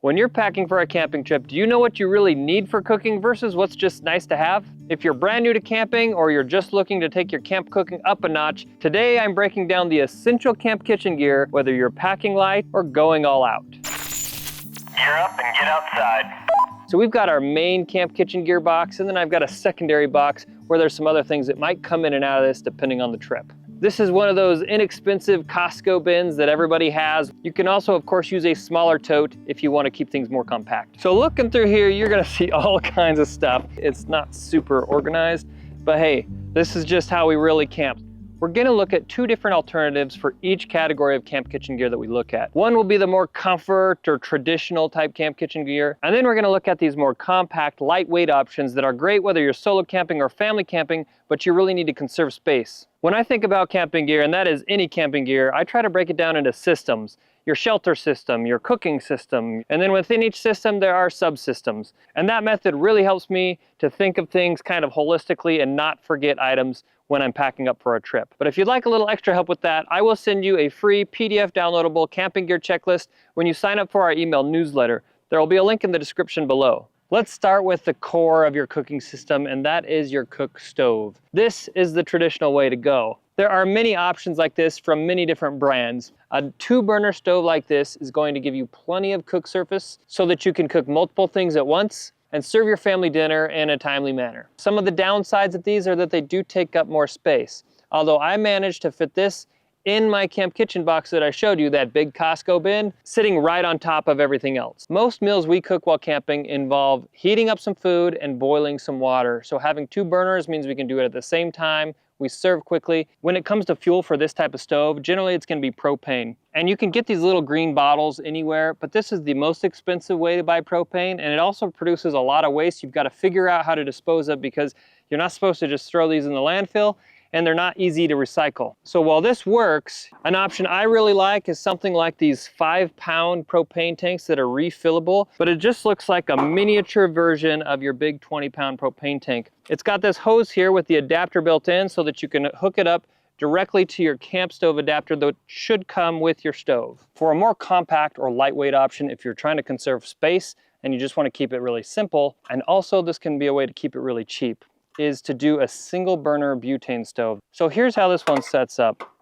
When you're packing for a camping trip, do you know what you really need for cooking versus what's just nice to have? If you're brand new to camping or you're just looking to take your camp cooking up a notch, today I'm breaking down the essential camp kitchen gear, whether you're packing light or going all out. Gear up and get outside. So we've got our main camp kitchen gear box, and then I've got a secondary box where there's some other things that might come in and out of this depending on the trip. This is one of those inexpensive Costco bins that everybody has. You can also, of course, use a smaller tote if you want to keep things more compact. So looking through here, you're gonna see all kinds of stuff. It's not super organized, but hey, this is just how we really camp. We're gonna look at two different alternatives for each category of camp kitchen gear that we look at. One will be the more comfort or traditional type camp kitchen gear, and then we're gonna look at these more compact, lightweight options that are great whether you're solo camping or family camping, but you really need to conserve space. When I think about camping gear, and that is any camping gear, I try to break it down into systems. Your shelter system, your cooking system, and then within each system there are subsystems. And that method really helps me to think of things kind of holistically and not forget items when I'm packing up for a trip. But if you'd like a little extra help with that, I will send you a free PDF downloadable camping gear checklist when you sign up for our email newsletter. There will be a link in the description below. Let's start with the core of your cooking system, and that is your cook stove. This is the traditional way to go. There are many options like this from many different brands. A 2-burner stove like this is going to give you plenty of cook surface so that you can cook multiple things at once and serve your family dinner in a timely manner. Some of the downsides of these are that they do take up more space. Although I managed to fit this in my camp kitchen box that I showed you, that big Costco bin, sitting right on top of everything else. Most meals we cook while camping involve heating up some food and boiling some water. So having 2 burners means we can do it at the same time. We serve quickly. When it comes to fuel for this type of stove, generally it's gonna be propane. And you can get these little green bottles anywhere, but this is the most expensive way to buy propane, and it also produces a lot of waste you've gotta figure out how to dispose of because you're not supposed to just throw these in the landfill, and they're not easy to recycle. So while this works, an option I really like is something like these 5-pound propane tanks that are refillable, but it just looks like a miniature version of your big 20-pound propane tank. It's got this hose here with the adapter built in so that you can hook it up directly to your camp stove adapter that should come with your stove. For a more compact or lightweight option, if you're trying to conserve space and you just want to keep it really simple, and also this can be a way to keep it really cheap, is to do a single burner butane stove. So here's how this one sets up.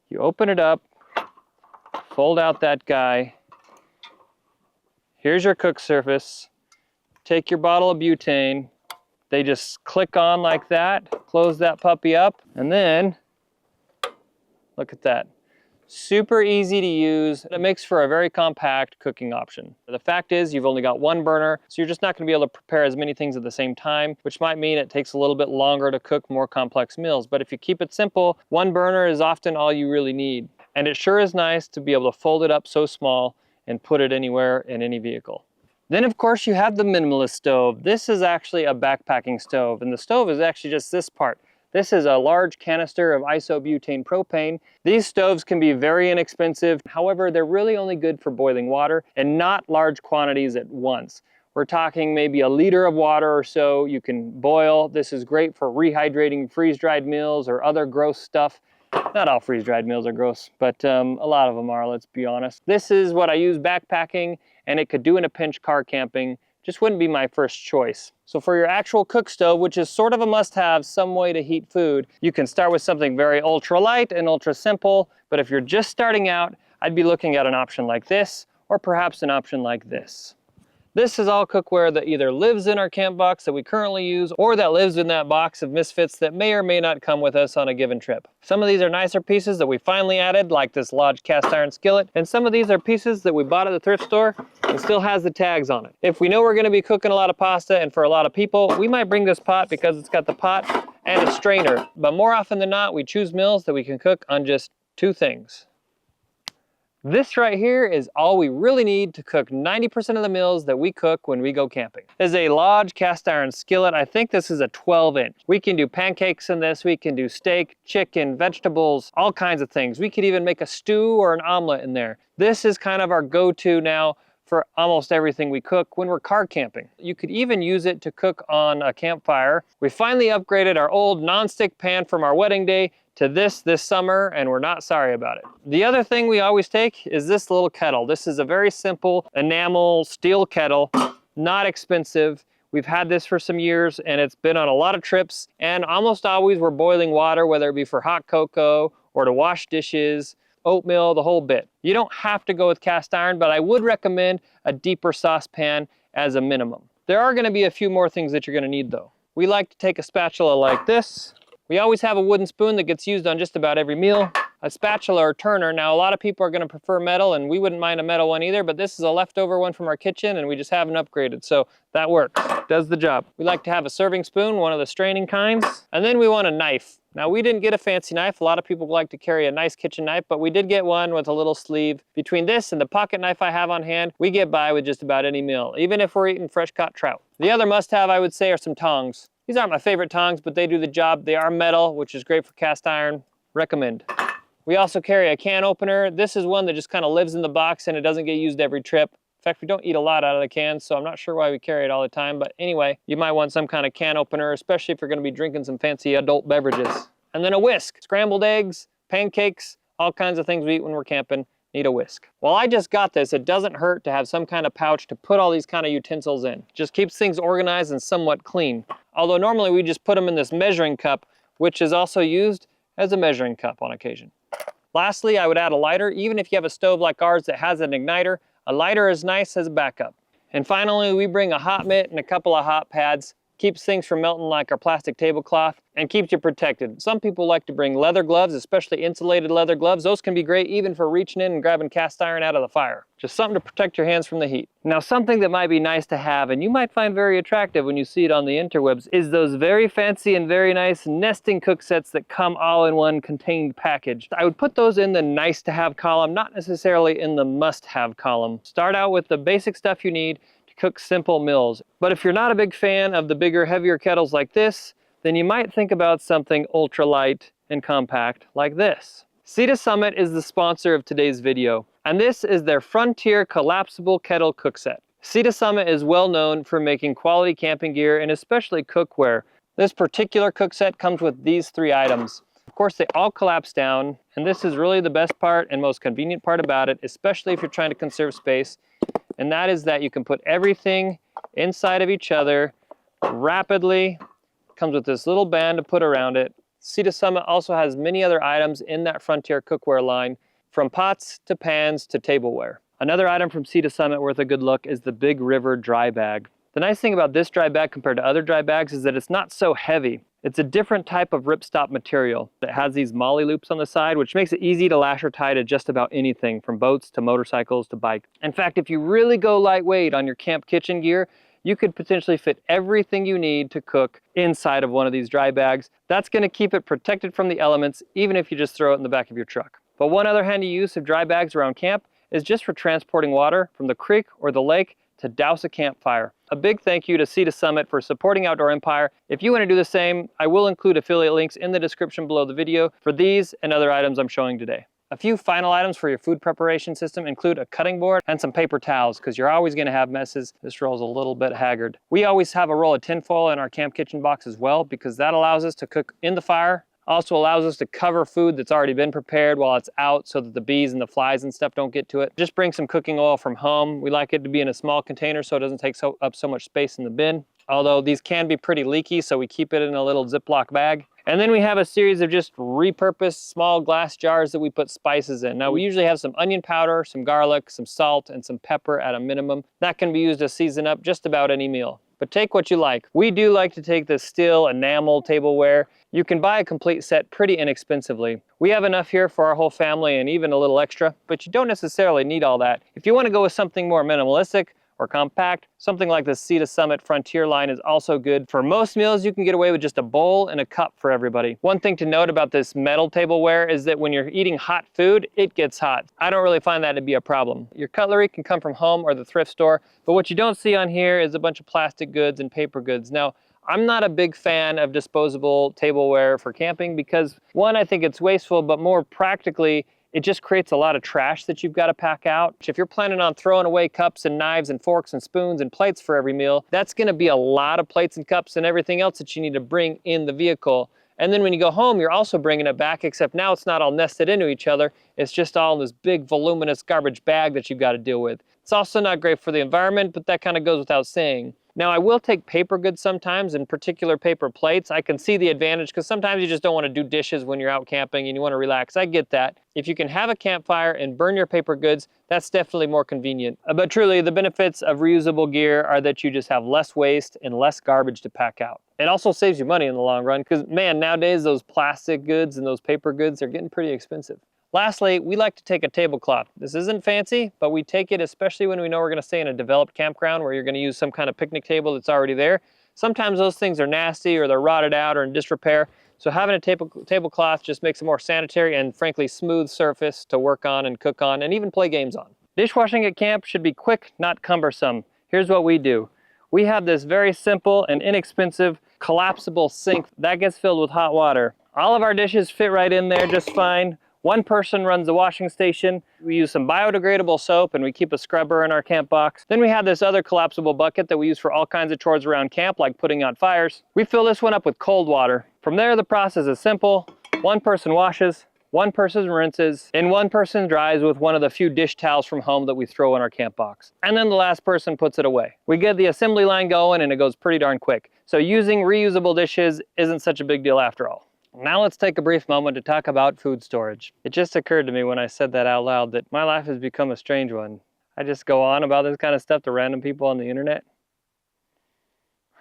You open it up, fold out that guy. Here's your cook surface. Take your bottle of butane. They just click on like that, close that puppy up, and then look at that. Super easy to use. It makes for a very compact cooking option. The fact is you've only got 1 burner, so you're just not gonna be able to prepare as many things at the same time, which might mean it takes a little bit longer to cook more complex meals. But if you keep it simple, 1 burner is often all you really need. And it sure is nice to be able to fold it up so small and put it anywhere in any vehicle. Then of course you have the minimalist stove. This is actually a backpacking stove, and the stove is actually just this part. This is a large canister of isobutane propane. These stoves can be very inexpensive. However, they're really only good for boiling water and not large quantities at once. We're talking maybe 1 liter of water or so you can boil. This is great for rehydrating freeze-dried meals or other gross stuff. Not all freeze-dried meals are gross, but a lot of them are, let's be honest. This is what I use backpacking, and it could do in a pinch car camping. Just wouldn't be my first choice. So for your actual cook stove, which is sort of a must-have, some way to heat food, you can start with something very ultra-light and ultra-simple, but if you're just starting out, I'd be looking at an option like this, or perhaps an option like this. This is all cookware that either lives in our camp box that we currently use, or that lives in that box of misfits that may or may not come with us on a given trip. Some of these are nicer pieces that we finally added, like this Lodge cast iron skillet, and some of these are pieces that we bought at the thrift store and still has the tags on it. If we know we're gonna be cooking a lot of pasta and for a lot of people, we might bring this pot because it's got the pot and a strainer. But more often than not, we choose meals that we can cook on just 2 things. This right here is all we really need to cook 90% of the meals that we cook when we go camping. This is a Lodge cast iron skillet. I think this is a 12-inch. We can do pancakes in this. We can do steak, chicken, vegetables, all kinds of things. We could even make a stew or an omelet in there. This is kind of our go-to now for almost everything we cook when we're car camping. You could even use it to cook on a campfire. We finally upgraded our old non-stick pan from our wedding day to this summer, and we're not sorry about it. The other thing we always take is this little kettle. This is a very simple enamel steel kettle, not expensive. We've had this for some years and it's been on a lot of trips, and almost always we're boiling water, whether it be for hot cocoa or to wash dishes, oatmeal, the whole bit. You don't have to go with cast iron, but I would recommend a deeper saucepan as a minimum. There are gonna be a few more things that you're gonna need though. We like to take a spatula like this. We always have a wooden spoon that gets used on just about every meal. A spatula or turner. Now, a lot of people are gonna prefer metal, and we wouldn't mind a metal one either, but this is a leftover one from our kitchen and we just haven't upgraded, so that works, does the job. We like to have a serving spoon, one of the straining kinds, and then we want a knife. Now, we didn't get a fancy knife. A lot of people like to carry a nice kitchen knife, but we did get one with a little sleeve. Between this and the pocket knife I have on hand, we get by with just about any meal, even if we're eating fresh caught trout. The other must-have, I would say, are some tongs. These aren't my favorite tongs, but they do the job. They are metal, which is great for cast iron. Recommend. We also carry a can opener. This is one that just kind of lives in the box and it doesn't get used every trip. In fact, we don't eat a lot out of the cans, so I'm not sure why we carry it all the time. But anyway, you might want some kind of can opener, especially if you're gonna be drinking some fancy adult beverages. And then a whisk. Scrambled eggs, pancakes, all kinds of things we eat when we're camping need a whisk. Well, I just got this. It doesn't hurt to have some kind of pouch to put all these kind of utensils in. Just keeps things organized and somewhat clean. Although normally we just put them in this measuring cup, which is also used as a measuring cup on occasion. Lastly, I would add a lighter. Even if you have a stove like ours that has an igniter, a lighter is nice as a backup. And finally, we bring a hot mitt and a couple of hot pads. Keeps things from melting like our plastic tablecloth and keeps you protected. Some people like to bring leather gloves, especially insulated leather gloves. Those can be great even for reaching in and grabbing cast iron out of the fire. Just something to protect your hands from the heat. Now, something that might be nice to have, and you might find very attractive when you see it on the interwebs, is those very fancy and very nice nesting cook sets that come all in one contained package. I would put those in the nice to have column, not necessarily in the must have column. Start out with the basic stuff you need to cook simple meals. But if you're not a big fan of the bigger, heavier kettles like this, then you might think about something ultralight and compact like this. Sea to Summit is the sponsor of today's video, and this is their Frontier Collapsible Kettle Cook Set. Sea to Summit is well known for making quality camping gear and especially cookware. This particular cook set comes with these 3 items. Of course, they all collapse down, and this is really the best part and most convenient part about it, especially if you're trying to conserve space, and that is that you can put everything inside of each other rapidly. Comes with this little band to put around it. Sea to Summit also has many other items in that Frontier cookware line, from pots to pans to tableware. Another item from Sea to Summit worth a good look is the Big River dry bag. The nice thing about this dry bag compared to other dry bags is that it's not so heavy. It's a different type of ripstop material. It has these molly loops on the side, which makes it easy to lash or tie to just about anything, from boats to motorcycles to bikes. In fact, if you really go lightweight on your camp kitchen gear, you could potentially fit everything you need to cook inside of one of these dry bags. That's gonna keep it protected from the elements, even if you just throw it in the back of your truck. But one other handy use of dry bags around camp is just for transporting water from the creek or the lake to douse a campfire. A big thank you to Sea to Summit for supporting Outdoor Empire. If you want to do the same, I will include affiliate links in the description below the video for these and other items I'm showing today. A few final items for your food preparation system include a cutting board and some paper towels, because you're always gonna have messes. This roll's a little bit haggard. We always have a roll of tinfoil in our camp kitchen box as well, because that allows us to cook in the fire. Also allows us to cover food that's already been prepared while it's out so that the bees and the flies and stuff don't get to it. Just bring some cooking oil from home. We like it to be in a small container so it doesn't take up so much space in the bin. Although these can be pretty leaky, so we keep it in a little Ziploc bag. And then we have a series of just repurposed small glass jars that we put spices in. Now, we usually have some onion powder, some garlic, some salt, and some pepper at a minimum. That can be used to season up just about any meal. But take what you like. We do like to take the steel enamel tableware. You can buy a complete set pretty inexpensively. We have enough here for our whole family and even a little extra, but you don't necessarily need all that. If you want to go with something more minimalistic or compact, something like the Sea to Summit Frontier line is also good. For most meals, you can get away with just a bowl and a cup for everybody. One thing to note about this metal tableware is that when you're eating hot food, it gets hot. I don't really find that to be a problem. Your cutlery can come from home or the thrift store, but what you don't see on here is a bunch of plastic goods and paper goods. Now, I'm not a big fan of disposable tableware for camping because, one, I think it's wasteful, but more practically, it just creates a lot of trash that you've got to pack out. If you're planning on throwing away cups and knives and forks and spoons and plates for every meal, that's gonna be a lot of plates and cups and everything else that you need to bring in the vehicle. And then when you go home, you're also bringing it back, except now it's not all nested into each other. It's just all in this big voluminous garbage bag that you've got to deal with. It's also not great for the environment, but that kind of goes without saying. Now, I will take paper goods sometimes, in particular paper plates. I can see the advantage because sometimes you just don't want to do dishes when you're out camping and you want to relax. I get that. If you can have a campfire and burn your paper goods, that's definitely more convenient. But truly, the benefits of reusable gear are that you just have less waste and less garbage to pack out. It also saves you money in the long run because, man, nowadays those plastic goods and those paper goods are getting pretty expensive. Lastly, we like to take a tablecloth. This isn't fancy, but we take it especially when we know we're going to stay in a developed campground where you're going to use some kind of picnic table that's already there. Sometimes those things are nasty or they're rotted out or in disrepair. So having a tablecloth just makes a more sanitary and frankly smooth surface to work on and cook on and even play games on. Dishwashing at camp should be quick, not cumbersome. Here's what we do. We have this very simple and inexpensive collapsible sink that gets filled with hot water. All of our dishes fit right in there just fine. One person runs the washing station. We use some biodegradable soap and we keep a scrubber in our camp box. Then we have this other collapsible bucket that we use for all kinds of chores around camp, like putting out fires. We fill this one up with cold water. From there, the process is simple. One person washes, one person rinses, and one person dries with one of the few dish towels from home that we throw in our camp box. And then the last person puts it away. We get the assembly line going and it goes pretty darn quick. So using reusable dishes isn't such a big deal after all. Now let's take a brief moment to talk about food storage. It just occurred to me when I said that out loud that my life has become a strange one. I just go on about this kind of stuff to random people on the internet.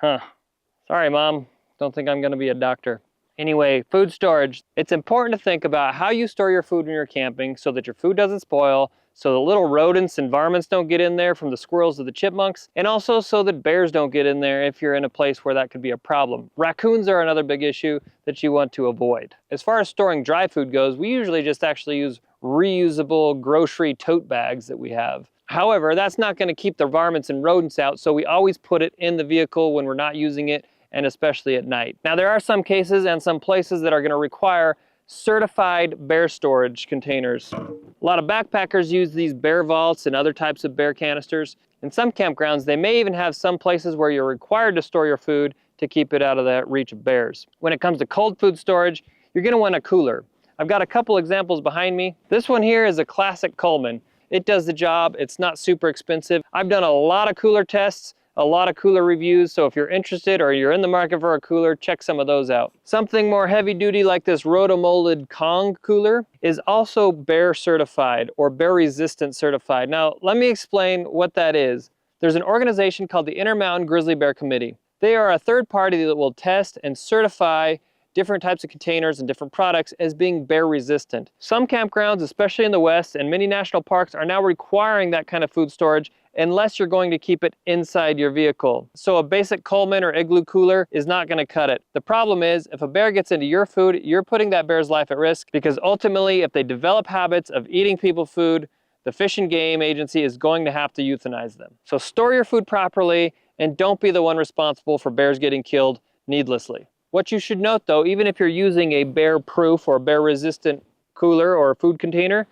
Sorry, Mom. Don't think I'm gonna be a doctor. Anyway, food storage. It's important to think about how you store your food when you're camping so that your food doesn't spoil, so the little rodents and varmints don't get in there from the squirrels or the chipmunks, and also so that bears don't get in there if you're in a place where that could be a problem. Raccoons are another big issue that you want to avoid. As far as storing dry food goes, we usually just actually use reusable grocery tote bags that we have. However, that's not going to keep the varmints and rodents out, so we always put it in the vehicle when we're not using it, and especially at night. Now, there are some cases and some places that are going to require certified bear storage containers. A lot of backpackers use these bear vaults and other types of bear canisters. In some campgrounds, they may even have some places where you're required to store your food to keep it out of the reach of bears. When it comes to cold food storage, you're going to want a cooler. I've got a couple examples behind me. This one here is a classic Coleman. It does the job. It's not super expensive. I've done a lot of cooler tests, a lot of cooler reviews, so if you're interested or you're in the market for a cooler, check some of those out. Something more heavy duty like this rotomolded Kong cooler is also bear certified or bear resistant certified. Now, let me explain what that is. There's an organization called the Intermountain Grizzly Bear Committee. They are a third party that will test and certify different types of containers and different products as being bear resistant. Some campgrounds, especially in the West and many national parks, are now requiring that kind of food storage unless you're going to keep it inside your vehicle. So a basic Coleman or Igloo cooler is not going to cut it. The problem is if a bear gets into your food, you're putting that bear's life at risk because ultimately if they develop habits of eating people's food, the Fish and Game Agency is going to have to euthanize them. So store your food properly and don't be the one responsible for bears getting killed needlessly. What you should note though, even if you're using a bear-proof or bear-resistant cooler or food container,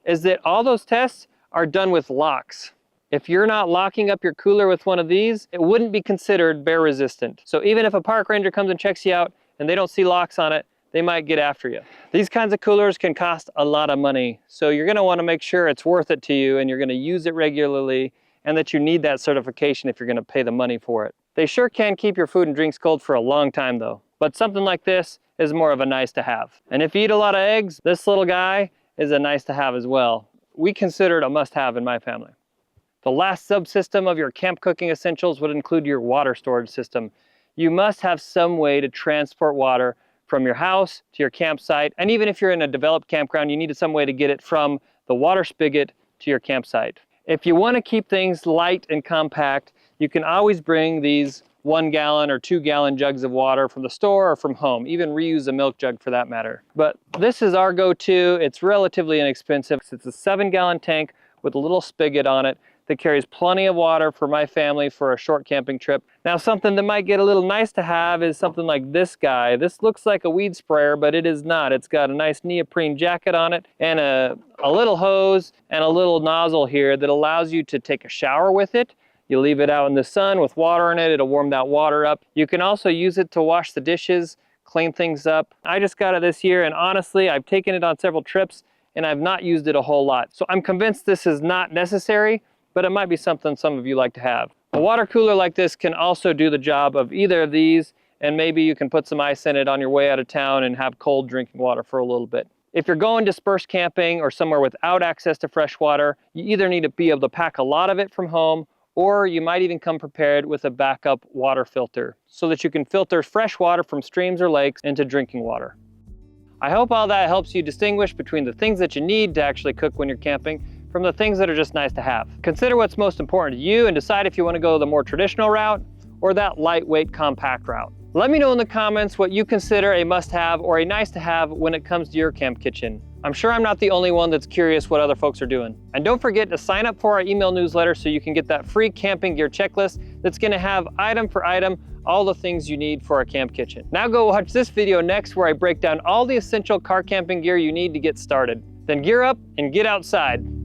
is that all those tests are done with locks. If you're not locking up your cooler with one of these, it wouldn't be considered bear-resistant. So even if a park ranger comes and checks you out and they don't see locks on it, they might get after you. These kinds of coolers can cost a lot of money, so you're gonna wanna make sure it's worth it to you and you're gonna use it regularly and that you need that certification if you're gonna pay the money for it. They sure can keep your food and drinks cold for a long time though. But something like this is more of a nice to have. And if you eat a lot of eggs, this little guy is a nice to have as well. We consider it a must have in my family. The last subsystem of your camp cooking essentials would include your water storage system. You must have some way to transport water from your house to your campsite. And even if you're in a developed campground, you need some way to get it from the water spigot to your campsite. If you want to keep things light and compact, you can always bring these 1 gallon or 2 gallon jugs of water from the store or from home, even reuse a milk jug for that matter. But this is our go-to. It's relatively inexpensive. It's a 7-gallon tank with a little spigot on it that carries plenty of water for my family for a short camping trip. Now something that might get a little nice to have is something like this guy. This looks like a weed sprayer, but it is not. It's got a nice neoprene jacket on it and a little hose and a little nozzle here that allows you to take a shower with it. You leave it out in the sun with water in it, it'll warm that water up. You can also use it to wash the dishes, clean things up. I just got it this year, and honestly, I've taken it on several trips and I've not used it a whole lot. So I'm convinced this is not necessary, but it might be something some of you like to have. A water cooler like this can also do the job of either of these, and maybe you can put some ice in it on your way out of town and have cold drinking water for a little bit. If you're going dispersed camping or somewhere without access to fresh water, you either need to be able to pack a lot of it from home, or you might even come prepared with a backup water filter so that you can filter fresh water from streams or lakes into drinking water. I hope all that helps you distinguish between the things that you need to actually cook when you're camping from the things that are just nice to have. Consider what's most important to you and decide if you want to go the more traditional route or that lightweight compact route. Let me know in the comments what you consider a must-have or a nice-to-have when it comes to your camp kitchen. I'm sure I'm not the only one that's curious what other folks are doing. And don't forget to sign up for our email newsletter so you can get that free camping gear checklist that's going to have item for item all the things you need for a camp kitchen. Now go watch this video next where I break down all the essential car camping gear you need to get started. Then gear up and get outside.